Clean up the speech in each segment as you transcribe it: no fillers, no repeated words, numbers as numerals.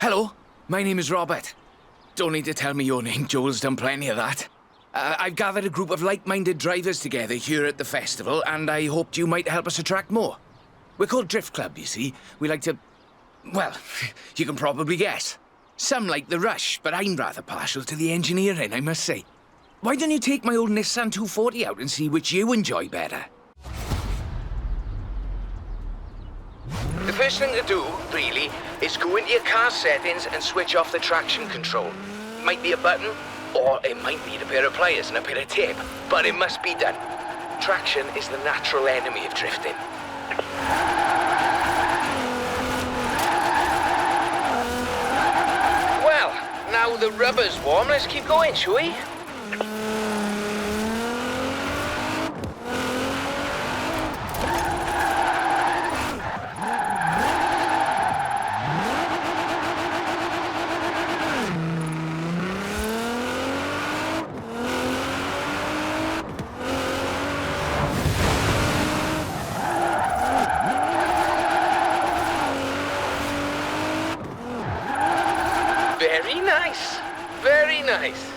Hello, my name is Robert. Don't need to tell me your name, Joel's done plenty of that. I've gathered a group of like-minded drivers together here at the festival, and I hoped you might help us attract more. We're called Дрифт-клуб, you see. We like to... well, you can probably guess. Some like the rush, but I'm rather partial to the engineering, I must say. Why don't you take my old Nissan 240 out and see which you enjoy better? The first thing to do, really, is go into your car settings and switch off the traction control. Might be a button, or it might need a pair of pliers and a bit of tape, but it must be done. Traction is the natural enemy of drifting. Well, now the rubber's warm, let's keep going, shall we? Very nice. Very nice.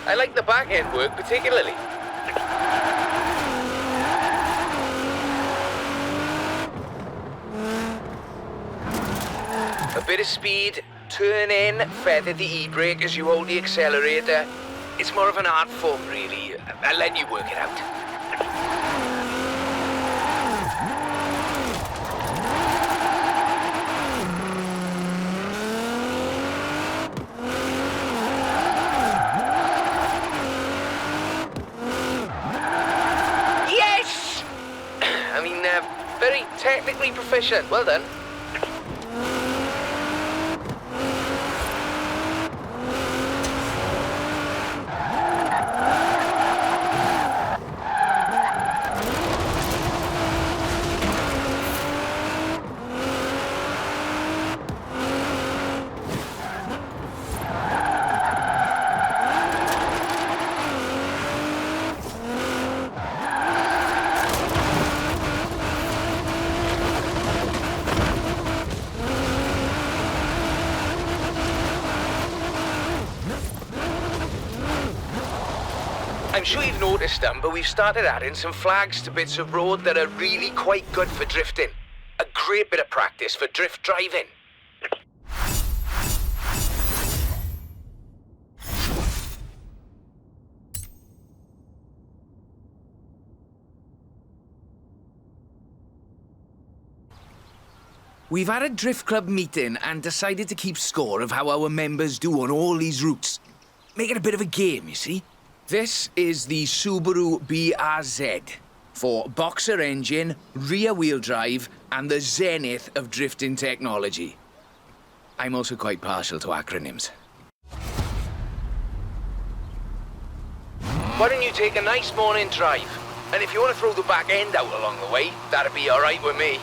I like the back end work particularly. A bit of speed, turn in, feather the e-brake as you hold the accelerator. It's more of an art form, really. I'll let you work it out. Very technically proficient. Well done. I'm sure you've noticed them, but we've started adding some flags to bits of road that are really quite good for drifting. A great bit of practice for drift driving. We've had a Дрифт-клуб meeting and decided to keep score of how our members do on all these routes. Make it a bit of a game, you see. This is the Subaru BRZ for boxer engine, rear-wheel drive, and the zenith of drifting technology. I'm also quite partial to acronyms. Why don't you take a nice morning drive? And if you want to throw the back end out along the way, that'd be all right with me.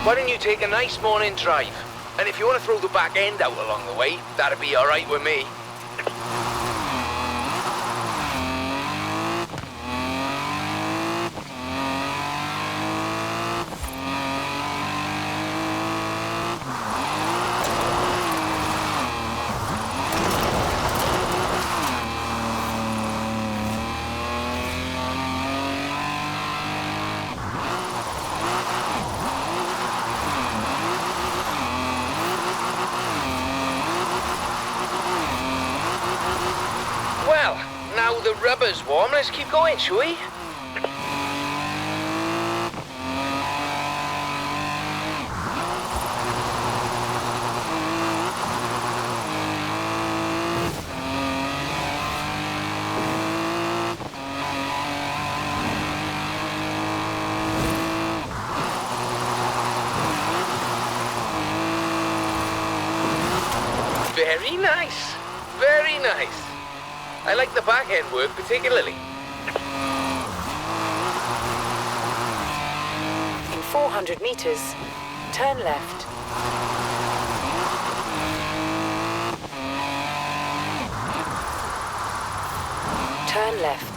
Why don't you take a nice morning drive? And if you want to throw the back end out along the way, that'd be all right with me. Well, now the rubber's warm, let's keep going, shall we? Very nice. Very nice. I like the back end work particularly. In 400 meters, turn left. Turn left.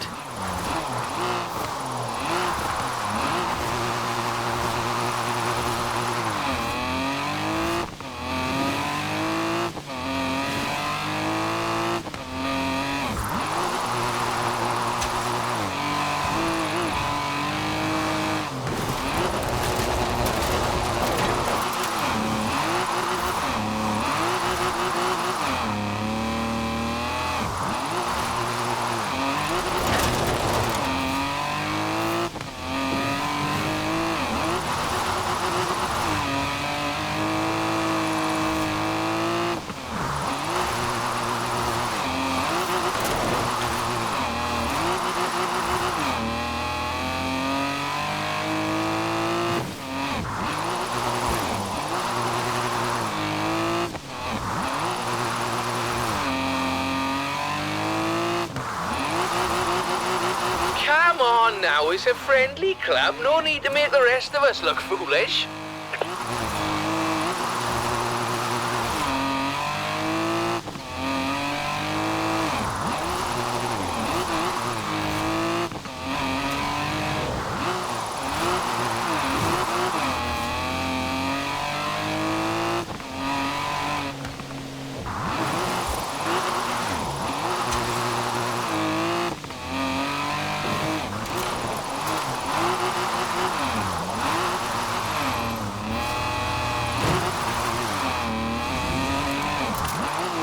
Come on now, it's a friendly club. No need to make the rest of us look foolish.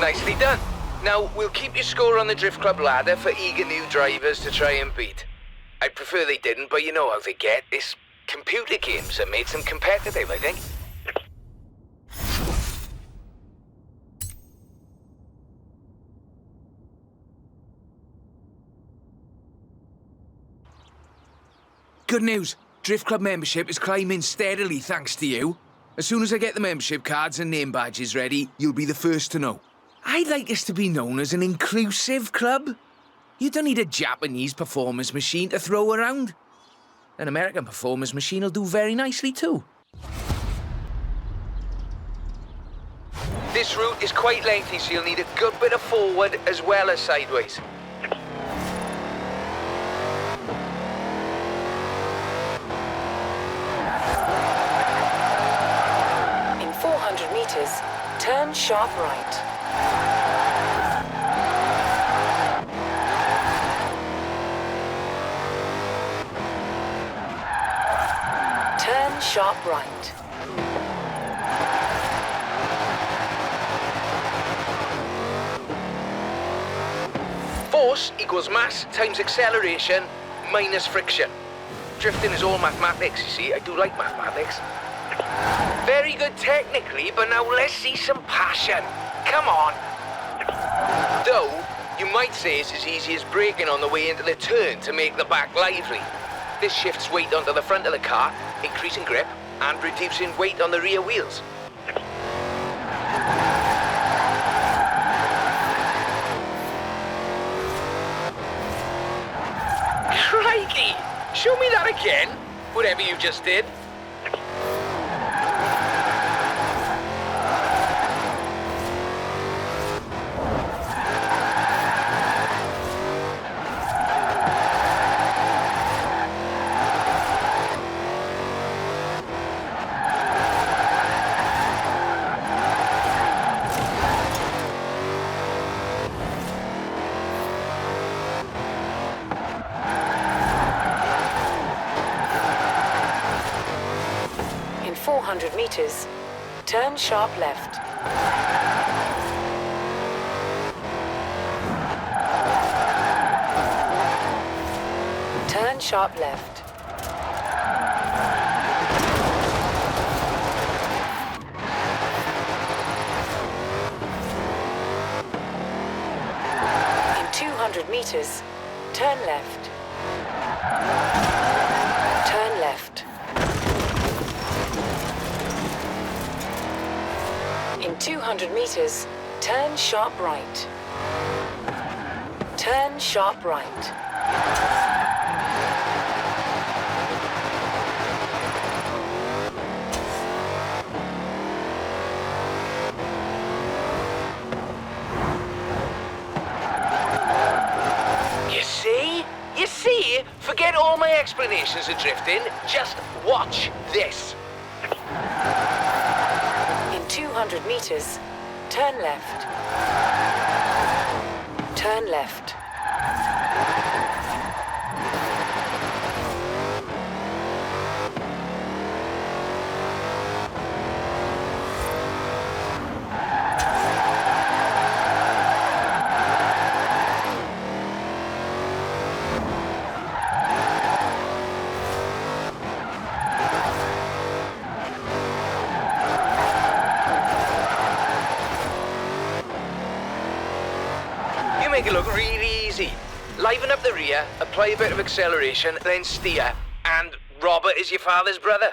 Nicely done. Now, we'll keep your score on the Drift Club ladder for eager new drivers to try and beat. I'd prefer they didn't, but you know how they get. It's computer games that made them competitive, I think. Good news. Drift Club membership is climbing steadily thanks to you. As soon as I get the membership cards and name badges ready, you'll be the first to know. I'd like us to be known as an inclusive club. You don't need a Japanese performance machine to throw around. An American performance machine will do very nicely too. This route is quite lengthy, so you'll need a good bit of forward as well as sideways. In 400 meters, turn sharp right. Turn sharp right. Force equals mass times acceleration minus friction. Drifting is all mathematics, you see. I do like mathematics. Very good technically, but now let's see some passion. Come on. Though, you might say it's as easy as braking on the way into the turn to make the back lively. This shifts weight onto the front of the car, increasing grip and reducing weight on the rear wheels. Crikey! Show me that again, whatever you just did. In 400 meters, turn sharp left. Turn sharp left. In 200 meters, turn left. Turn left. In 200 meters, Turn sharp right. Turn sharp right. You see? Forget all my explanations of drifting. Just watch this. In 200 meters, turn left. Turn left. Make it look really easy. Liven up the rear, apply a bit of acceleration, then steer. And Robert is your father's brother.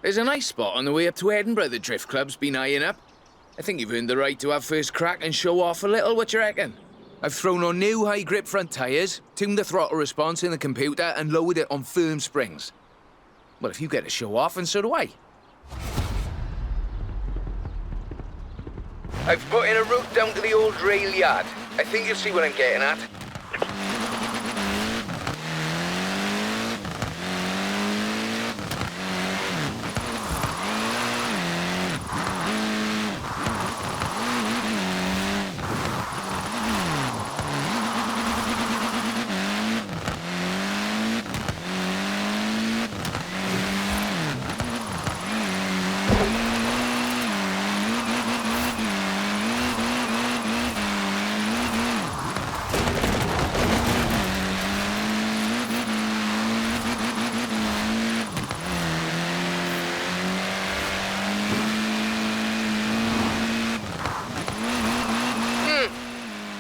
There's a nice spot on the way up to Edinburgh the Drift Club's been eyeing up. I think you've earned the right to have first crack and show off a little, what you reckon? I've thrown on new high-grip front tyres, tuned the throttle response in the computer and lowered it on firm springs. Well, if you get to show off, and so do I. I've put in a route down to the old rail yard. I think you'll see what I'm getting at.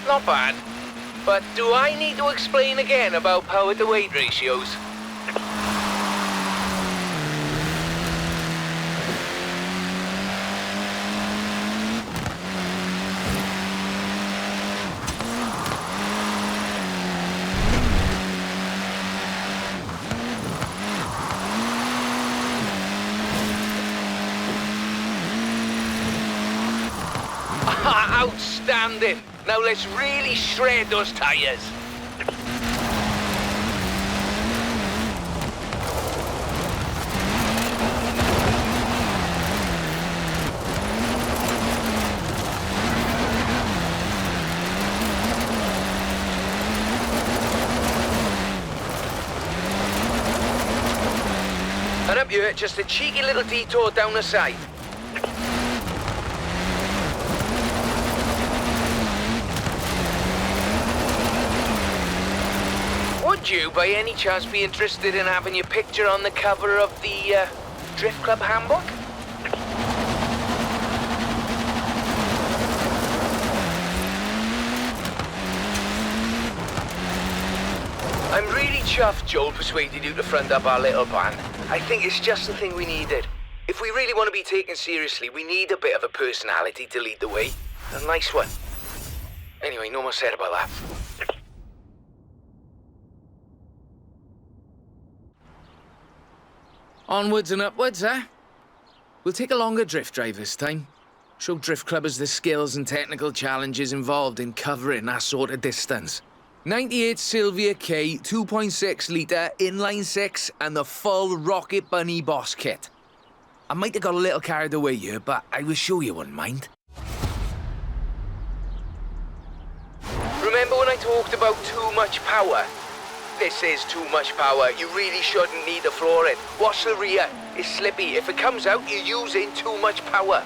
Not bad. But do I need to explain again about power to weight ratios? Outstanding! Now let's really shred those tyres. And up here, just a cheeky little detour down the side. Would you, by any chance, be interested in having your picture on the cover of the Drift Club handbook? I'm really chuffed Joel persuaded you to front up our little band. I think it's just the thing we needed. If we really want to be taken seriously, we need a bit of a personality to lead the way. A nice one. Anyway, no more said about that. Onwards and upwards, huh? We'll take a longer drift drive this time. Show Drift Clubbers the skills and technical challenges involved in covering that sort of distance. 98 Sylvia K, 2.6 litre, inline 6, and the full Rocket Bunny boss kit. I might have got a little carried away here, but I was sure you wouldn't mind. Remember when I talked about too much power? This is too much power. You really shouldn't need the flooring. Watch the rear. It's slippy. If it comes out, you're using too much power.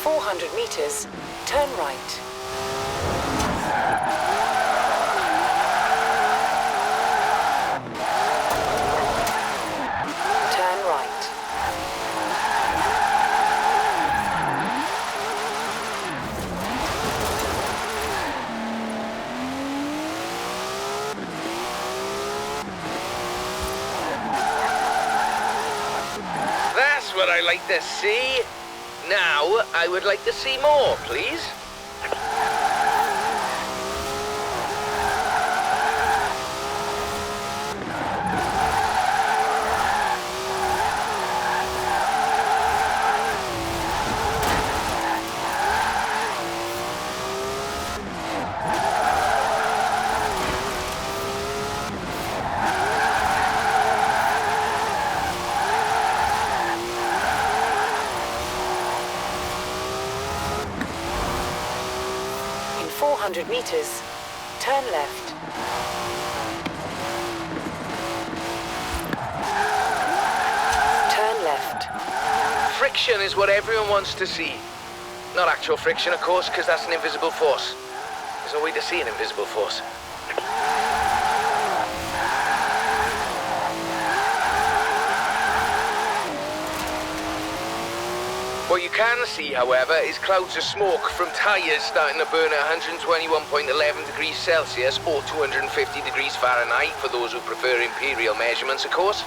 400 meters, turn right. Turn right. That's what I like to see. Now, I would like to see more, please. In 400 meters, turn left. Turn left. Friction is what everyone wants to see. Not actual friction, of course, because that's an invisible force. There's no way to see an invisible force. What you can see, however, is clouds of smoke from tyres starting to burn at 121.11 degrees Celsius or 250 degrees Fahrenheit for those who prefer imperial measurements, of course.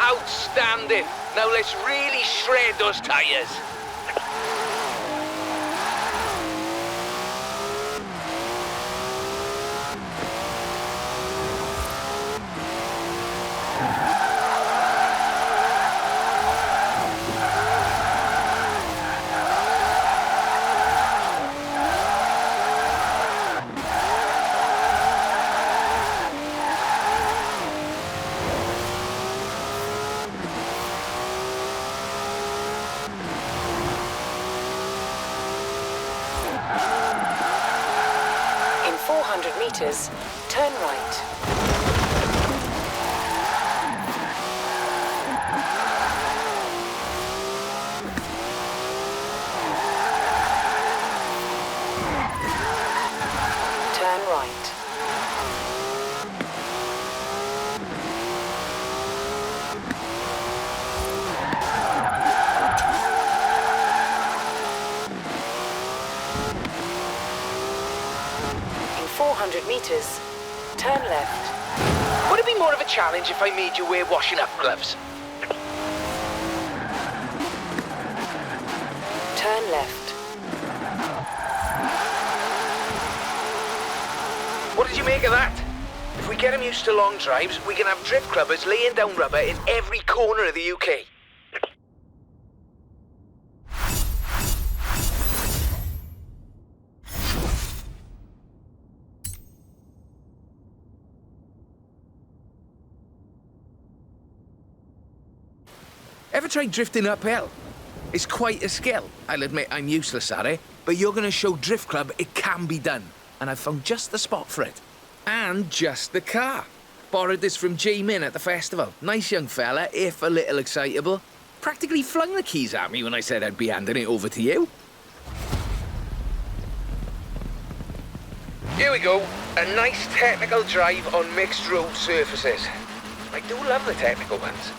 Outstanding! Now let's really shred those tyres. In 400 meters, turn right. Turn right. In 400 meters, turn left. Would it be more of a challenge if I made you wear washing up gloves? Turn left. What did you make of that? If we get them used to long drives, we can have drift clubbers laying down rubber in every corner of the UK. Ever tried drifting uphill? It's quite a skill. I'll admit I'm useless at it, but you're going to show Drift Club it can be done. And I've found just the spot for it. And just the car. Borrowed this from J Min at the festival. Nice young fella, if a little excitable. Practically flung the keys at me when I said I'd be handing it over to you. Here we go. A nice technical drive on mixed road surfaces. I do love the technical ones.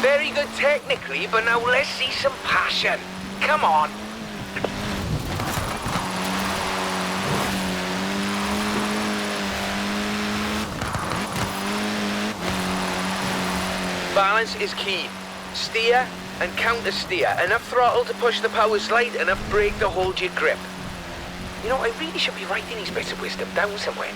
Very good technically, but now let's see some passion. Come on. Balance is key. Steer and counter steer. Enough throttle to push the power slide, enough brake to hold your grip. You know, I really should be writing these bits of wisdom down somewhere.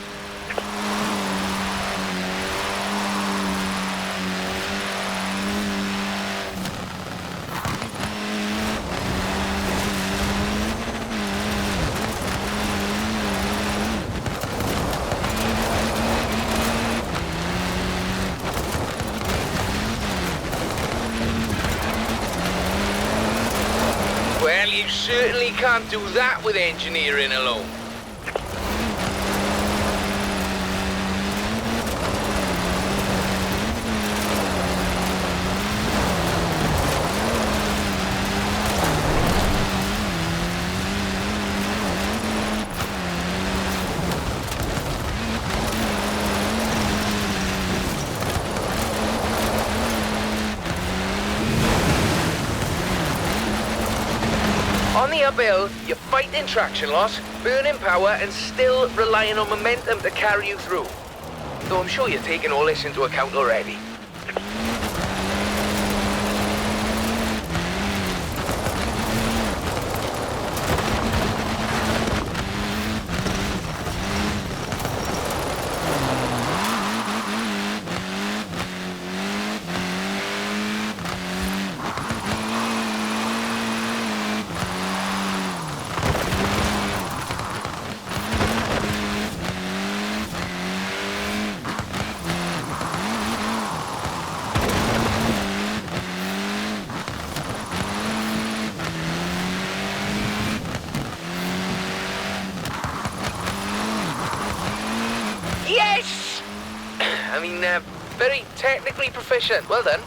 Well, you certainly can't do that with engineering alone. On the uphill, you're fighting traction loss, burning power, and still relying on momentum to carry you through. Though I'm sure you're taking all this into account already. Yes! I mean, very technically proficient. Well done.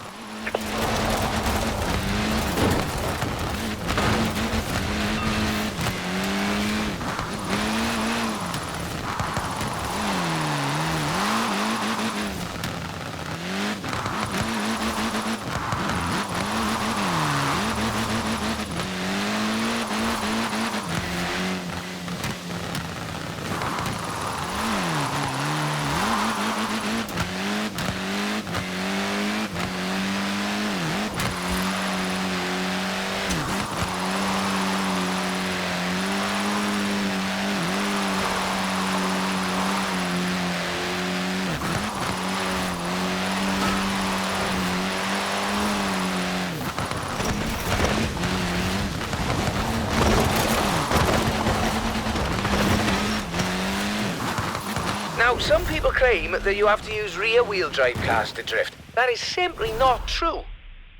Now, some people claim that you have to use rear-wheel drive cars to drift. That is simply not true.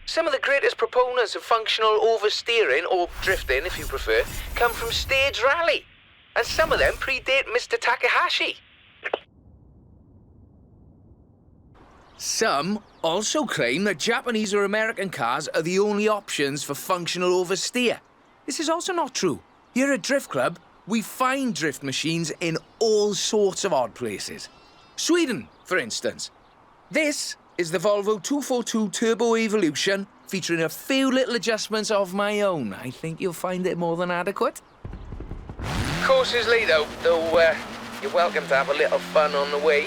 Some of the greatest proponents of functional oversteering, or drifting if you prefer, come from stage rally. And some of them predate Mr. Takahashi. Some also claim that Japanese or American cars are the only options for functional oversteer. This is also not true. Here at Drift Club, we find drift machines in all sorts of odd places. Sweden, for instance. This is the Volvo 242 Turbo Evolution, featuring a few little adjustments of my own. I think you'll find it more than adequate. Course is late though you're welcome to have a little fun on the way.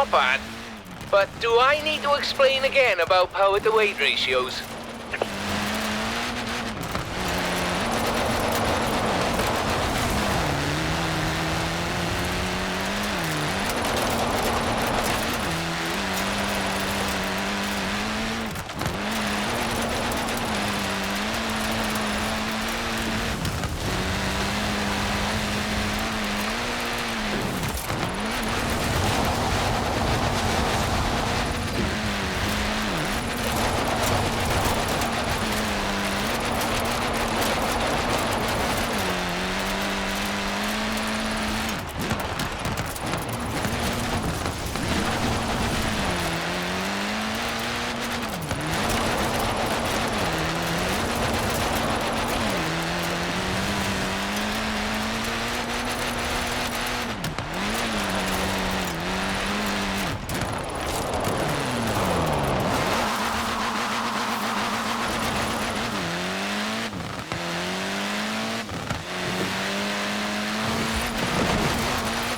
not bad. But do I need to explain again about power to weight ratios?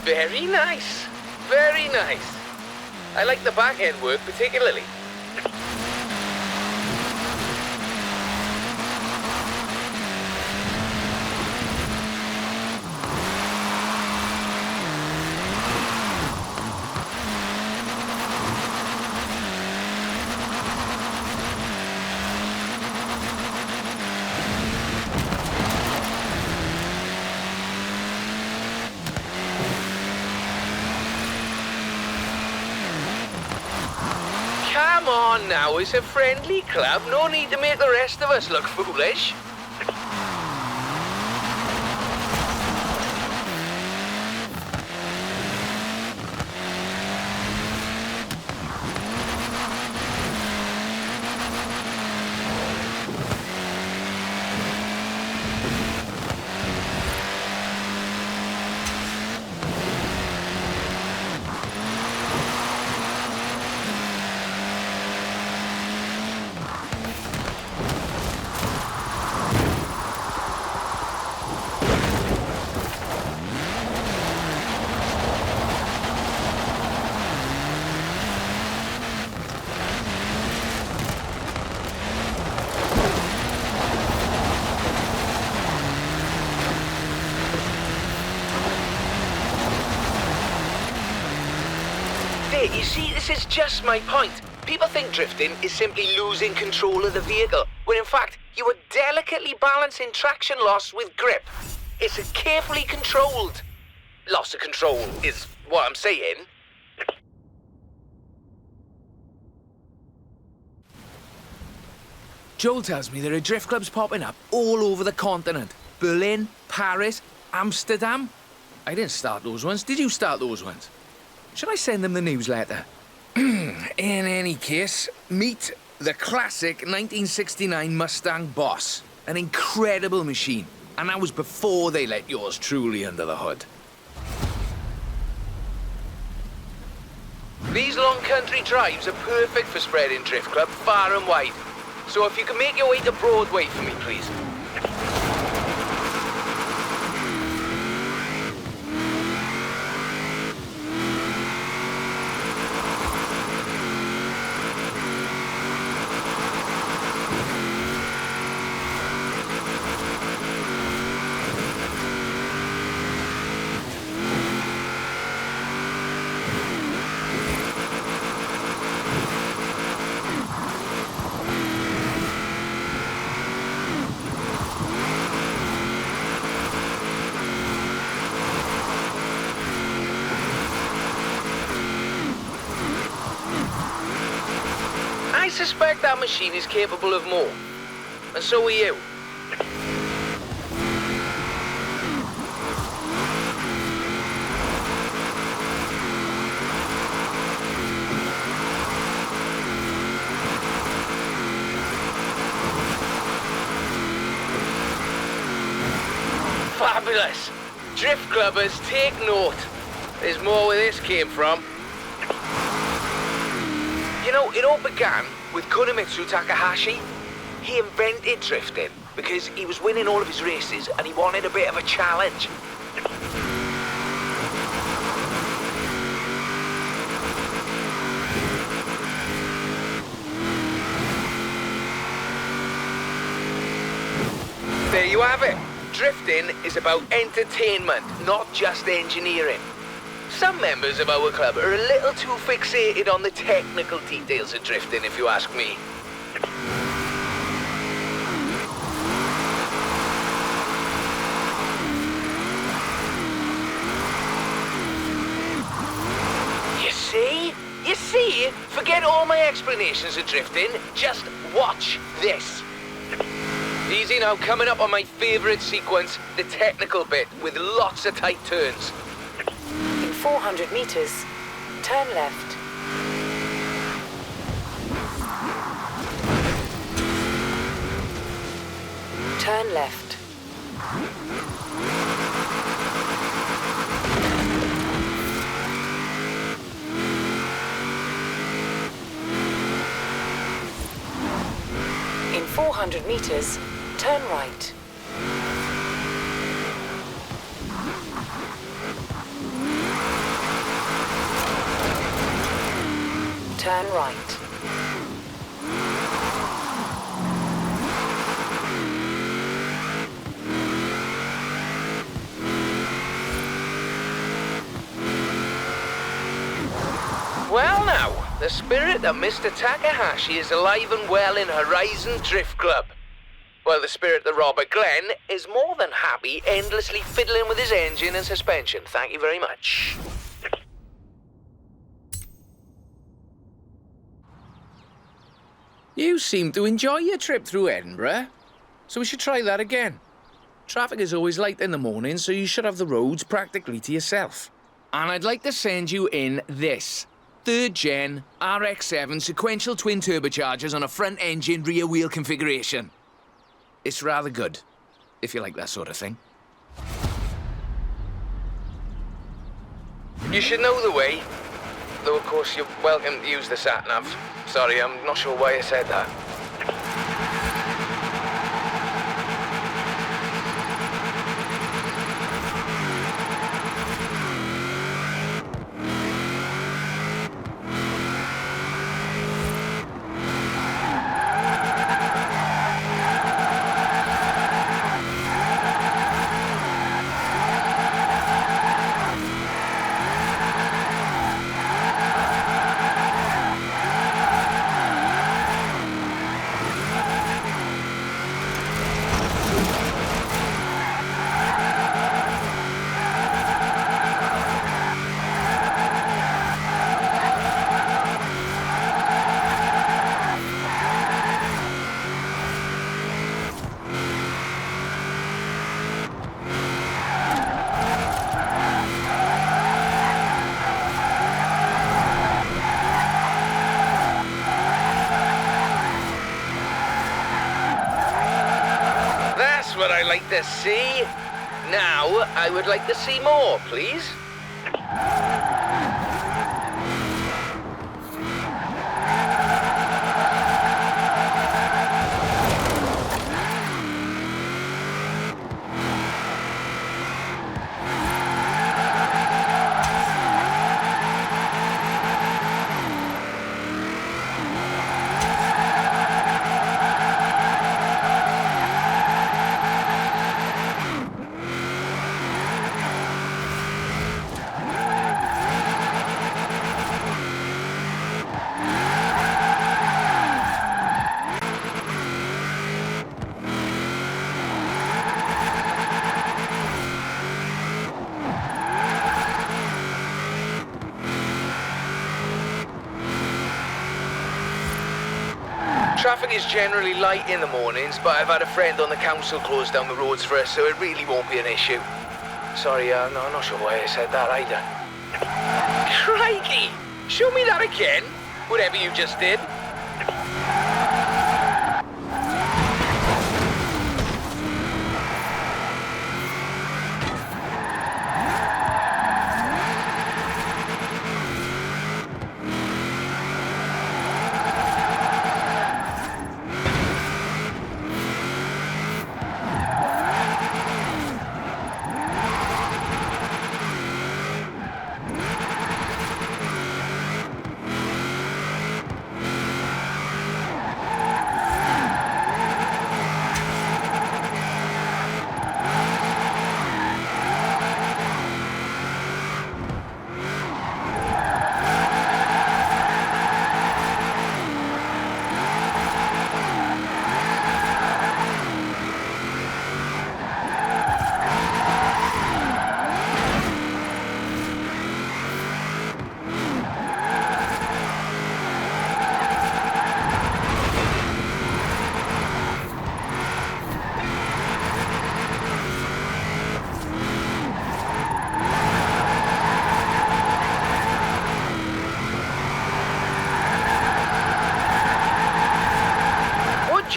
Very nice. Very nice. I like the back end work particularly. Come on now, it's a friendly club. No need to make the rest of us look foolish. You see, this is just my point. People think drifting is simply losing control of the vehicle, when in fact, you are delicately balancing traction loss with grip. It's a carefully controlled loss of control, is what I'm saying. Joel tells me there are drift clubs popping up all over the continent. Berlin, Paris, Amsterdam. I didn't start those ones. Did you start those ones? Should I send them the newsletter? In any case, meet the classic 1969 Mustang Boss. An incredible machine. And that was before they let yours truly under the hood. These long country drives are perfect for spreading Drift Club far and wide. So if you can make your way to Broadway for me, please. I suspect that machine is capable of more. And so are you. Fabulous. Drift clubbers, take note. There's more where this came from. You know, it all began with Kunimitsu Takahashi. He invented drifting because he was winning all of his races and he wanted a bit of a challenge. There you have it. Drifting is about entertainment, not just engineering. Some members of our club are a little too fixated on the technical details of drifting, if you ask me. You see? Forget all my explanations of drifting. Just watch this. Easy now, coming up on my favourite sequence, the technical bit, with lots of tight turns. In 400 meters, turn left. Turn left. In 400 meters, turn right. Turn right. Well now, the spirit of Mr. Takahashi is alive and well in Horizon Drift Club. While the spirit of Robert Glenn is more than happy endlessly fiddling with his engine and suspension. Thank you very much. You seem to enjoy your trip through Edinburgh, so we should try that again. Traffic is always light in the morning, so you should have the roads practically to yourself. And I'd like to send you in this. 3rd gen RX-7 sequential twin turbochargers on a front engine rear wheel configuration. It's rather good, if you like that sort of thing. You should know the way, though of course you're welcome to use the sat-nav. Sorry, I'm not sure why I said that. What I like to see. Now, I would like to see more, please. Traffic is generally light in the mornings, but I've had a friend on the council close down the roads for us, so it really won't be an issue. Sorry, no, I'm not sure why I said that either. Crikey! Show me that again, whatever you just did.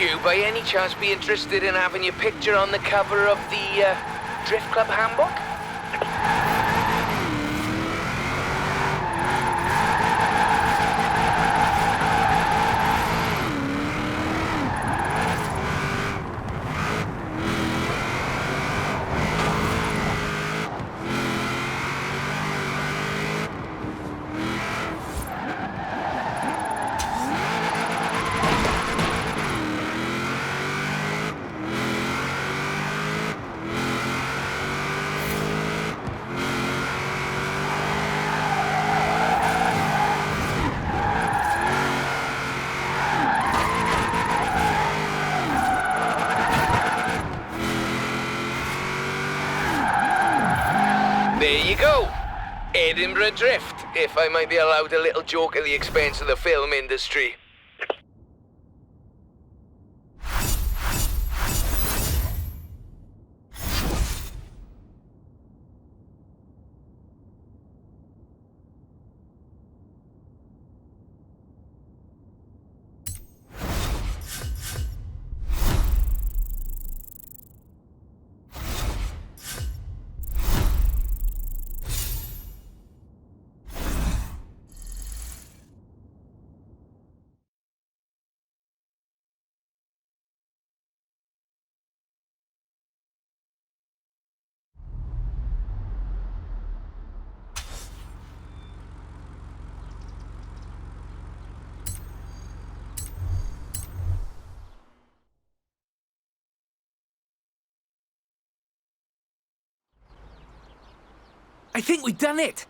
you, by any chance, be interested in having your picture on the cover of the Drift Club handbook? There you go. Edinburgh Drift, if I might be allowed a little joke at the expense of the film industry. I think we've done it.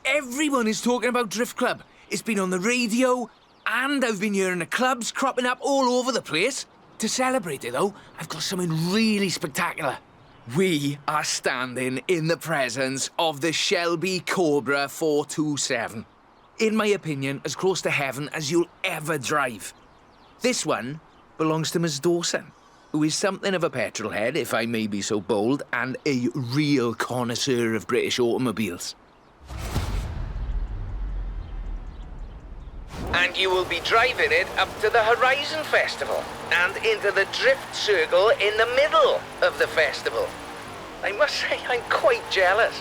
Everyone is talking about Drift Club. It's been on the radio, and I've been hearing the clubs cropping up all over the place. To celebrate it, though, I've got something really spectacular. We are standing in the presence of the Shelby Cobra 427. In my opinion, as close to heaven as you'll ever drive. This one belongs to Miss Dawson, who is something of a petrol head, if I may be so bold, and a real connoisseur of British automobiles. And you will be driving it up to the Horizon Festival and into the Drift Circle in the middle of the festival. I must say, I'm quite jealous.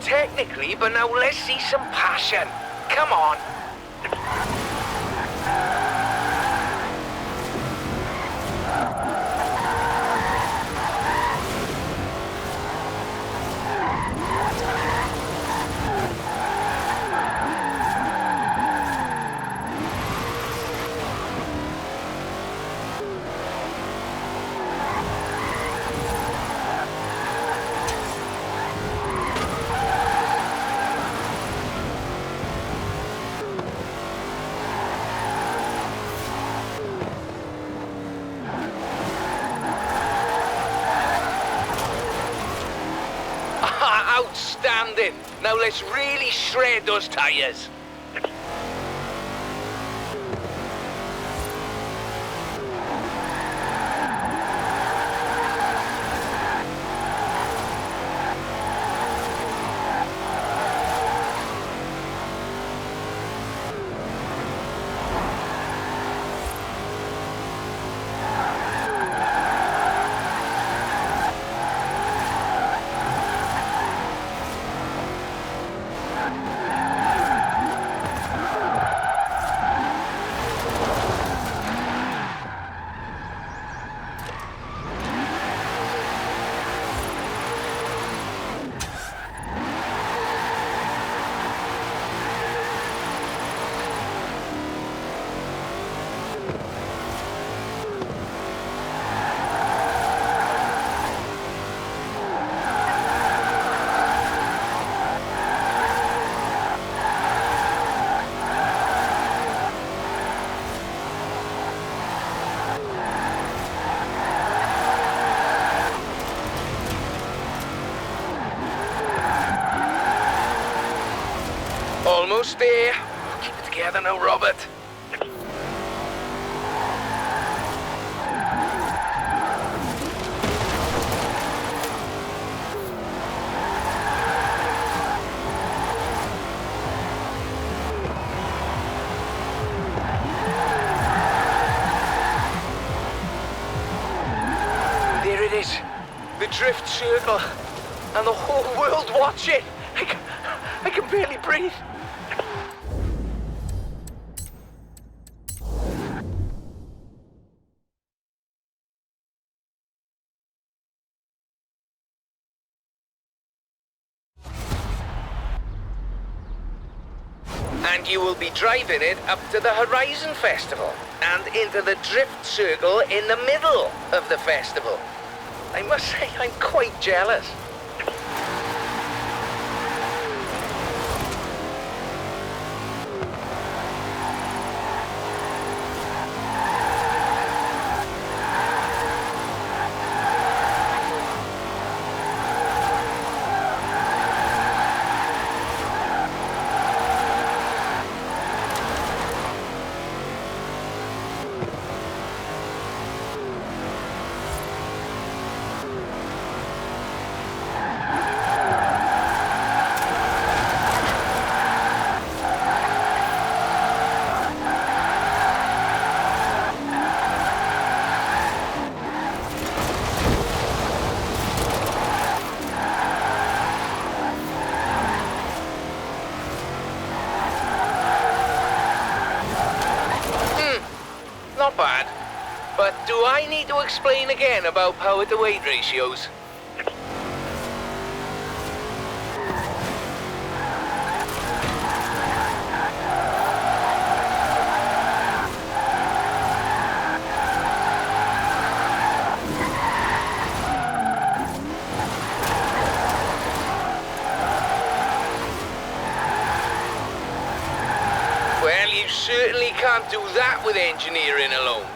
Technically, but now let's see some passion. Come on. Outstanding. Now let's really shred those tires. Almost there. Keep it together now, Robert. There it is. The drift circle. And the whole world watching. I can barely breathe. And you will be driving it up to the Horizon Festival and into the drift circle in the middle of the festival. I must say, I'm quite jealous. Not bad. But do I need to explain again about power to weight ratios? Well, you certainly can't do that with engineering alone.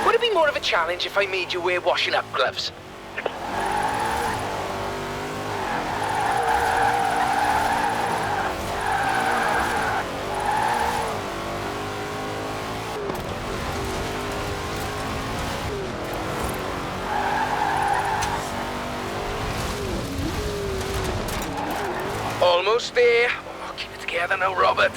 Would it be more of a challenge if I made you wear washing up gloves? Almost there. Oh, keep it together now, Robert.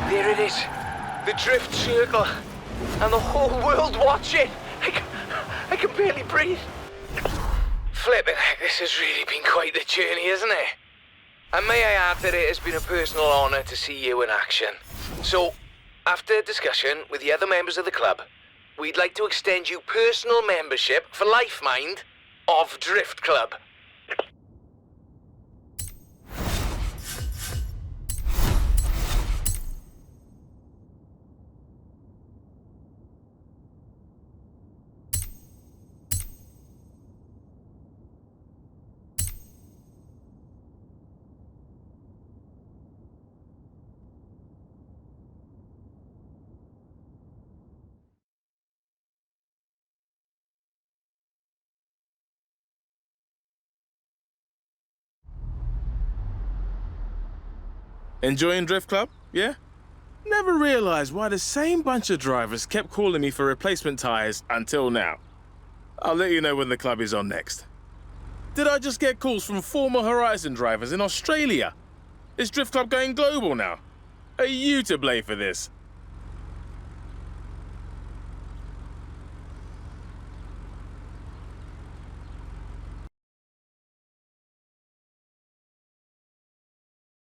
There it is. The drift circle. And the whole world watching. I can barely breathe. Flipping heck, this has really been quite the journey, hasn't it? And may I add that it has been a personal honour to see you in action. So, after discussion with the other members of the club, we'd like to extend you personal membership for life, mind, of Drift Club. Enjoying Drift Club, yeah? Never realized why the same bunch of drivers kept calling me for replacement tires until now. I'll let you know when the club is on next. Did I just get calls from former Horizon drivers in Australia? Is Drift Club going global now? Are you to blame for this?